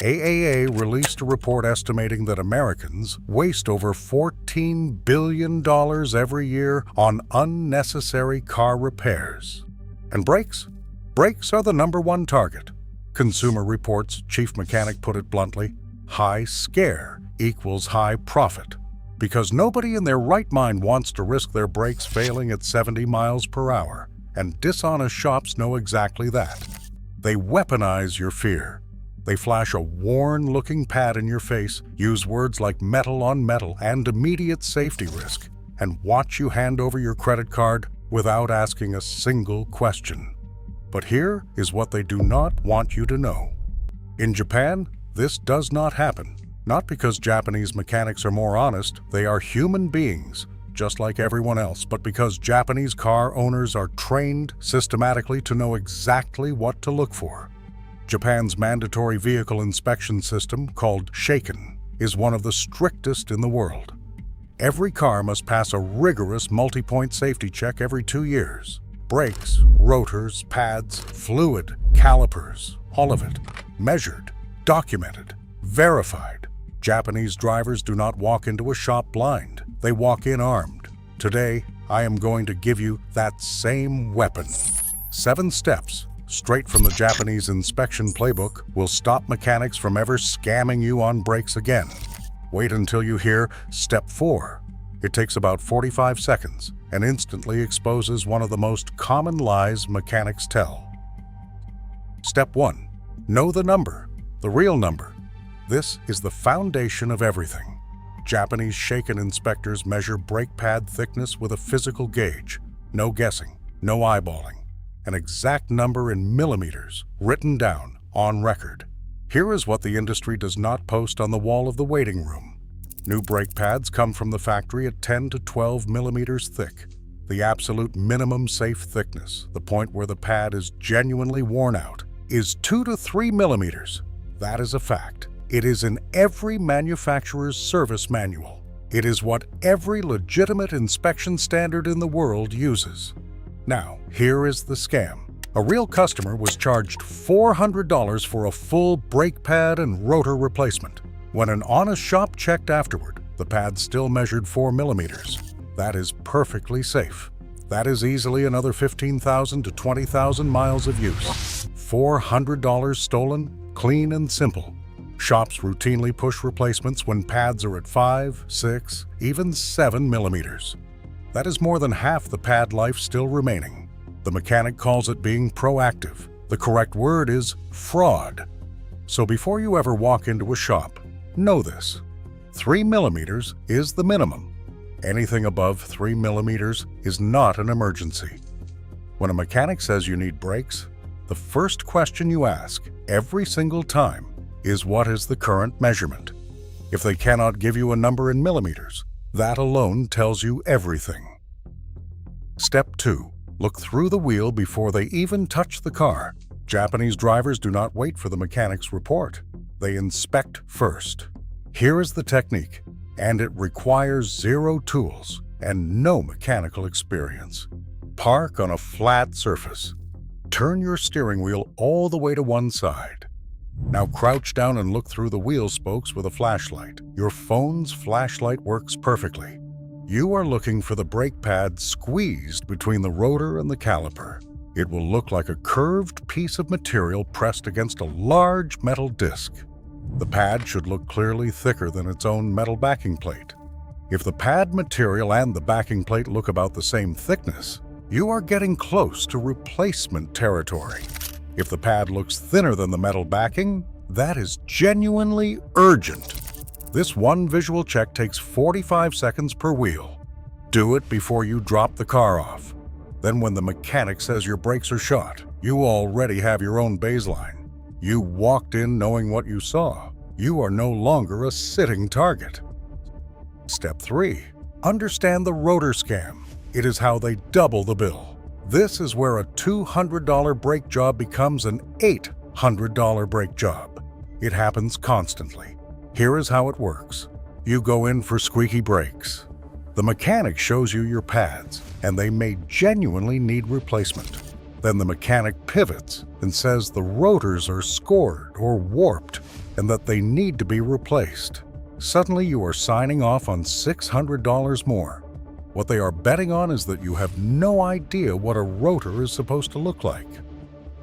AAA released a report estimating that Americans waste over $14 billion every year on unnecessary car repairs. And brakes? Brakes are the #1 target. Consumer Reports chief mechanic put it bluntly, high scare equals high profit. Because nobody in their right mind wants to risk their brakes failing at 70 miles per hour, and dishonest shops know exactly that. They weaponize your fear. They flash a worn-looking pad in your face, use words like metal on metal and immediate safety risk, and watch you hand over your credit card without asking a single question. But here is what they do not want you to know. In Japan, this does not happen. Not because Japanese mechanics are more honest, they are human beings, just like everyone else, but because Japanese car owners are trained systematically to know exactly what to look for. Japan's mandatory vehicle inspection system, called Shaken, is one of the strictest in the world. Every car must pass a rigorous multi-point safety check every 2 years. Brakes, rotors, pads, fluid, calipers, all of it. Measured, documented, verified. Japanese drivers do not walk into a shop blind. They walk in armed. Today, I am going to give you that same weapon. 7 steps, straight from the Japanese inspection playbook, will stop mechanics from ever scamming you on brakes again. Wait until you hear Step 4. It takes about 45 seconds and instantly exposes one of the most common lies mechanics tell. Step 1. Know the number, the real number. This is the foundation of everything. Japanese Shaken inspectors measure brake pad thickness with a physical gauge. No guessing, no eyeballing. An exact number in millimeters, written down, on record. Here is what the industry does not post on the wall of the waiting room. New brake pads come from the factory at 10 to 12 millimeters thick. The absolute minimum safe thickness, the point where the pad is genuinely worn out, is 2 to 3 millimeters. That is a fact. It is in every manufacturer's service manual. It is what every legitimate inspection standard in the world uses. Now, here is the scam. A real customer was charged $400 for a full brake pad and rotor replacement. When an honest shop checked afterward, the pad still measured 4 millimeters. That is perfectly safe. That is easily another 15,000 to 20,000 miles of use. $400 stolen, clean and simple. Shops routinely push replacements when pads are at 5, 6, even 7 millimeters. That is more than half the pad life still remaining. The mechanic calls it being proactive. The correct word is fraud. So before you ever walk into a shop, know this. 3 millimeters is the minimum. Anything above 3 millimeters is not an emergency. When a mechanic says you need brakes, the first question you ask every single time is what is the current measurement. If they cannot give you a number in millimeters, that alone tells you everything. Step 2. Look through the wheel before they even touch the car. Japanese drivers do not wait for the mechanic's report. They inspect first. Here is the technique, and it requires 0 tools and no mechanical experience. Park on a flat surface. Turn your steering wheel all the way to one side. Now crouch down and look through the wheel spokes with a flashlight. Your phone's flashlight works perfectly. You are looking for the brake pad squeezed between the rotor and the caliper. It will look like a curved piece of material pressed against a large metal disc. The pad should look clearly thicker than its own metal backing plate. If the pad material and the backing plate look about the same thickness, you are getting close to replacement territory. If the pad looks thinner than the metal backing, that is genuinely urgent. This one visual check takes 45 seconds per wheel. Do it before you drop the car off. Then when the mechanic says your brakes are shot, you already have your own baseline. You walked in knowing what you saw. You are no longer a sitting target. Step 3. Understand the rotor scam. It is how they double the bill. This is where a $200 brake job becomes an $800 brake job. It happens constantly. Here is how it works. You go in for squeaky brakes. The mechanic shows you your pads, and they may genuinely need replacement. Then the mechanic pivots and says the rotors are scored or warped. and that they need to be replaced. Suddenly you are signing off on $600 more. What they are betting on is that you have no idea what a rotor is supposed to look like.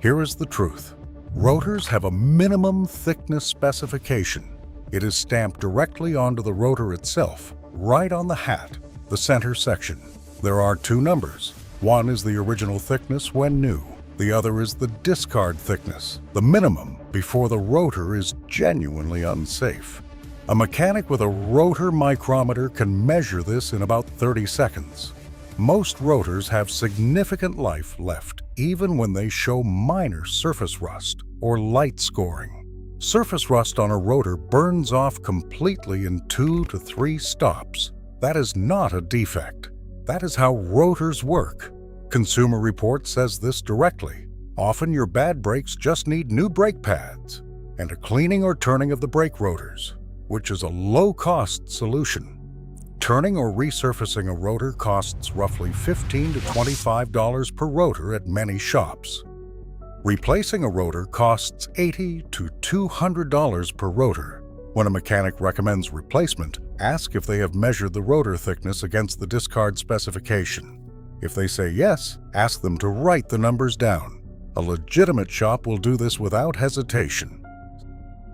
Here is the truth. Rotors have a minimum thickness specification. It is stamped directly onto the rotor itself, right on the hat, the center section. There are two numbers. One is the original thickness when new. The other is the discard thickness, the minimum before the rotor is genuinely unsafe. A mechanic with a rotor micrometer can measure this in about 30 seconds. Most rotors have significant life left even when they show minor surface rust or light scoring. Surface rust on a rotor burns off completely in 2 to 3 stops. That is not a defect. That is how rotors work. Consumer Reports says this directly. Often your bad brakes just need new brake pads and a cleaning or turning of the brake rotors, which is a low-cost solution. Turning or resurfacing a rotor costs roughly $15 to $25 per rotor at many shops. Replacing a rotor costs $80 to $200 per rotor. When a mechanic recommends replacement, ask if they have measured the rotor thickness against the discard specification. If they say yes, ask them to write the numbers down. A legitimate shop will do this without hesitation.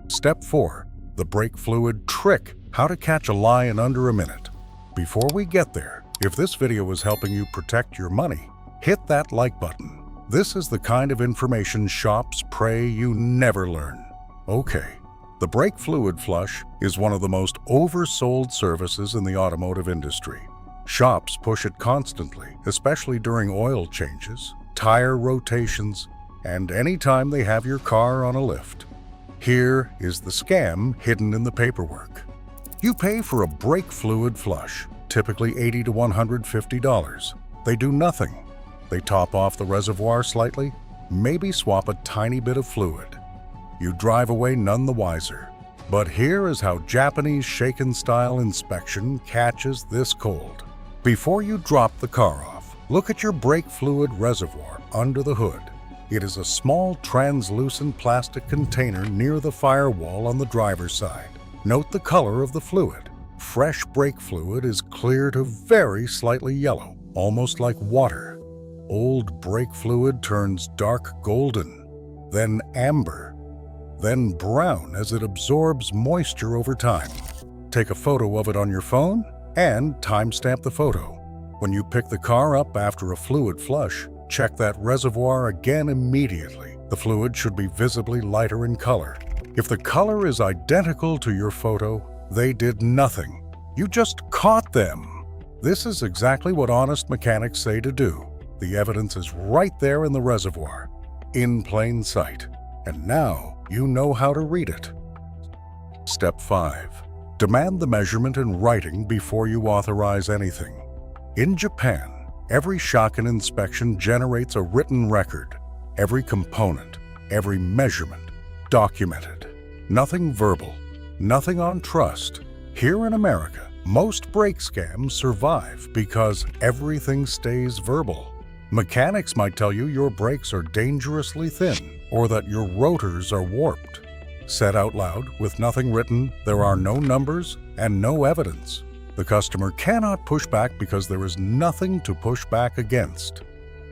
Step 4. The brake fluid trick. How to catch a lie in under a minute. Before we get there, if this video is helping you protect your money, hit that like button. This is the kind of information shops pray you never learn. Okay, the brake fluid flush is one of the most oversold services in the automotive industry. Shops push it constantly, especially during oil changes, tire rotations, and anytime they have your car on a lift. Here is the scam hidden in the paperwork. You pay for a brake fluid flush, typically $80 to $150. They do nothing. They top off the reservoir slightly, maybe swap a tiny bit of fluid. You drive away none the wiser. But here is how Japanese shaken-style inspection catches this cold. Before you drop the car off, look at your brake fluid reservoir under the hood. It is a small translucent plastic container near the firewall on the driver's side. Note the color of the fluid. Fresh brake fluid is clear to very slightly yellow, almost like water. Old brake fluid turns dark golden, then amber, then brown as it absorbs moisture over time. Take a photo of it on your phone and timestamp the photo. When you pick the car up after a fluid flush, check that reservoir again immediately. The fluid should be visibly lighter in color. If the color is identical to your photo, they did nothing. You just caught them. This is exactly what honest mechanics say to do. The evidence is right there in the reservoir, in plain sight. And now you know how to read it. Step 5. Demand the measurement in writing before you authorize anything. In Japan, every Shokin inspection generates a written record. Every component, every measurement, documented. Nothing verbal, nothing on trust. Here in America, most brake scams survive because everything stays verbal. Mechanics might tell you your brakes are dangerously thin or that your rotors are warped. Said out loud, with nothing written, there are no numbers and no evidence. The customer cannot push back because there is nothing to push back against.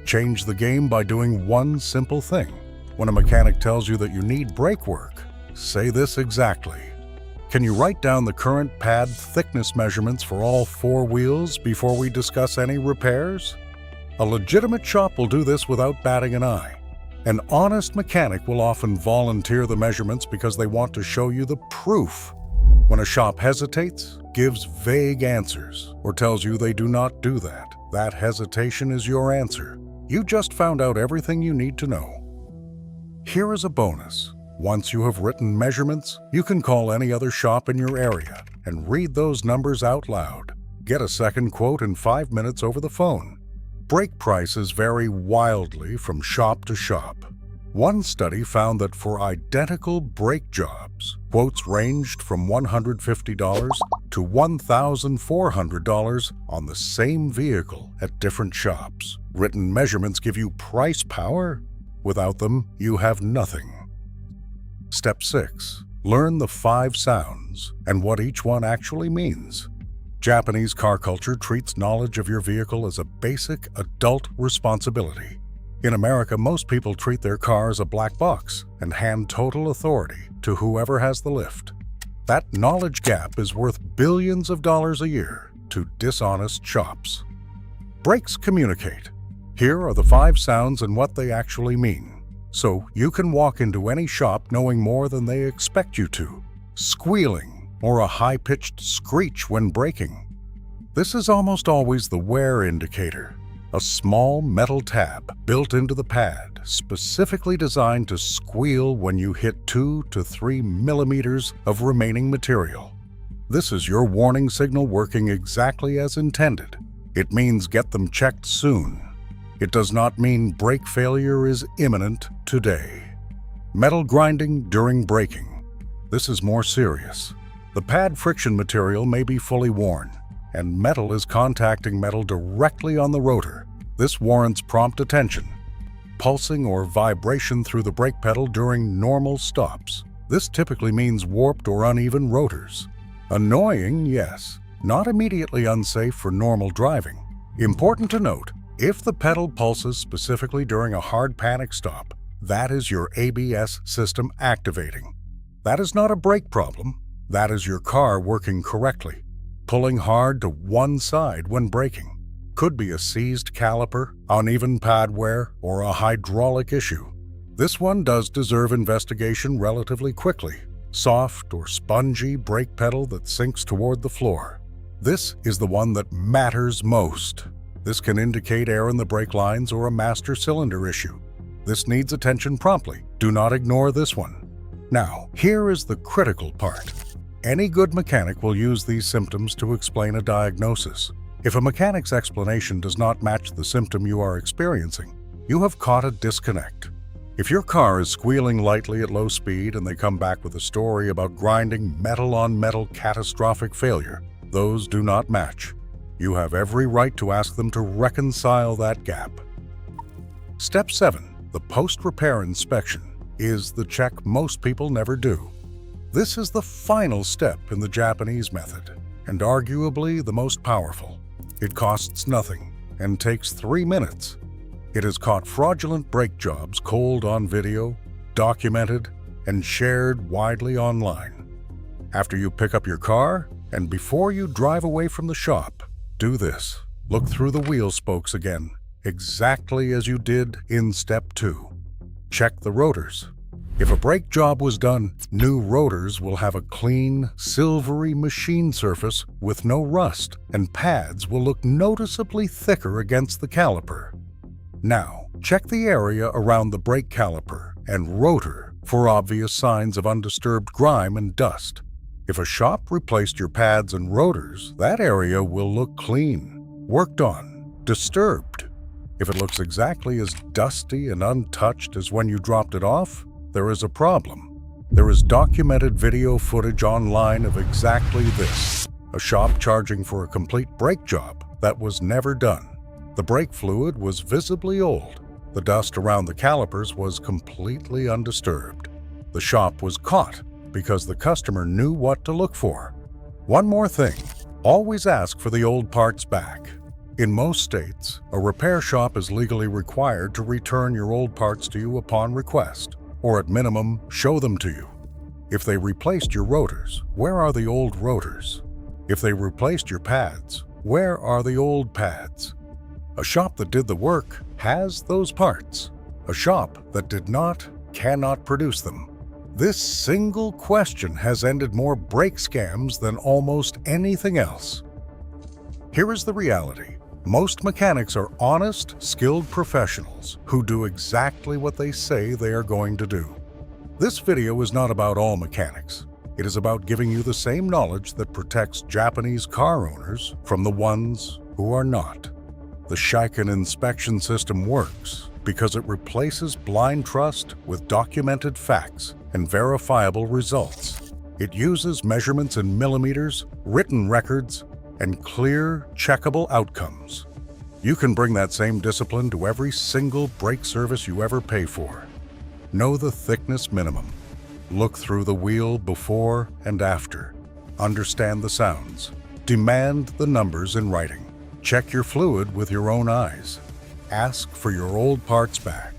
Change the game by doing one simple thing. When a mechanic tells you that you need brake work, say this exactly. Can you write down the current pad thickness measurements for all 4 wheels before we discuss any repairs? A legitimate shop will do this without batting an eye. An honest mechanic will often volunteer the measurements because they want to show you the proof. When a shop hesitates, gives vague answers, or tells you they do not do that, that hesitation is your answer. You just found out everything you need to know. Here is a bonus. Once you have written measurements, you can call any other shop in your area and read those numbers out loud. Get a second quote in 5 minutes over the phone. Brake prices vary wildly from shop to shop. One study found that for identical brake jobs, quotes ranged from $150 to $1,400 on the same vehicle at different shops. Written measurements give you price power. Without them, you have nothing. Step 6. Learn the 5 sounds and what each one actually means. Japanese car culture treats knowledge of your vehicle as a basic adult responsibility. In America, most people treat their car as a black box and hand total authority to whoever has the lift. That knowledge gap is worth billions of dollars a year to dishonest shops. Brakes communicate. Here are the 5 sounds and what they actually mean, so you can walk into any shop knowing more than they expect you to. Squealing, or a high-pitched screech when braking. This is almost always the wear indicator, a small metal tab built into the pad, specifically designed to squeal when you hit 2 to 3 millimeters of remaining material. This is your warning signal working exactly as intended. It means get them checked soon. It does not mean brake failure is imminent today. Metal grinding during braking. This is more serious. The pad friction material may be fully worn, and metal is contacting metal directly on the rotor. This warrants prompt attention. Pulsing or vibration through the brake pedal during normal stops. This typically means warped or uneven rotors. Annoying, yes. Not immediately unsafe for normal driving. Important to note, if the pedal pulses specifically during a hard panic stop, that is your ABS system activating. That is not a brake problem. That is your car working correctly. Pulling hard to one side when braking. Could be a seized caliper, uneven pad wear, or a hydraulic issue. This one does deserve investigation relatively quickly. Soft or spongy brake pedal that sinks toward the floor. This is the one that matters most. This can indicate air in the brake lines or a master cylinder issue. This needs attention promptly. Do not ignore this one. Now, here is the critical part. Any good mechanic will use these symptoms to explain a diagnosis. If a mechanic's explanation does not match the symptom you are experiencing, you have caught a disconnect. If your car is squealing lightly at low speed and they come back with a story about grinding metal on metal catastrophic failure, those do not match. You have every right to ask them to reconcile that gap. Step 7, the post-repair inspection, is the check most people never do. This is the final step in the Japanese method, and arguably the most powerful. It costs nothing and takes 3 minutes. It has caught fraudulent brake jobs cold on video, documented, and shared widely online. After you pick up your car, and before you drive away from the shop, do this. Look through the wheel spokes again, exactly as you did in Step 2. Check the rotors. If a brake job was done, new rotors will have a clean, silvery machine surface with no rust, and pads will look noticeably thicker against the caliper. Now, check the area around the brake caliper and rotor for obvious signs of undisturbed grime and dust. If a shop replaced your pads and rotors, that area will look clean, worked on, disturbed. If it looks exactly as dusty and untouched as when you dropped it off, there is a problem. There is documented video footage online of exactly this. A shop charging for a complete brake job that was never done. The brake fluid was visibly old. The dust around the calipers was completely undisturbed. The shop was caught because the customer knew what to look for. One more thing, always ask for the old parts back. In most states, a repair shop is legally required to return your old parts to you upon request, or at minimum, show them to you. If they replaced your rotors, where are the old rotors? If they replaced your pads, where are the old pads? A shop that did the work has those parts. A shop that did not cannot produce them. This single question has ended more brake scams than almost anything else. Here is the reality. Most mechanics are honest, skilled professionals who do exactly what they say they are going to do. This video is not about all mechanics. It is about giving you the same knowledge that protects Japanese car owners from the ones who are not. The Kaizen inspection system works because it replaces blind trust with documented facts and verifiable results. It uses measurements in millimeters, written records, and clear, checkable outcomes. You can bring that same discipline to every single brake service you ever pay for. Know the thickness minimum. Look through the wheel before and after. Understand the sounds. Demand the numbers in writing. Check your fluid with your own eyes. Ask for your old parts back.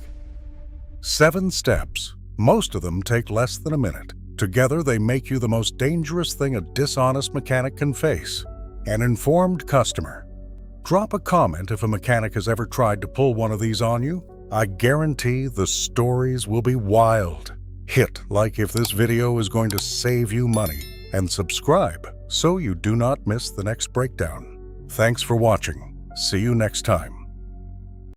7 steps. Most of them take less than a minute. Together, they make you the most dangerous thing a dishonest mechanic can face: an informed customer. Drop a comment if a mechanic has ever tried to pull one of these on you. I guarantee the stories will be wild. Hit like if this video is going to save you money, and subscribe so you do not miss the next breakdown. Thanks for watching. See you next time.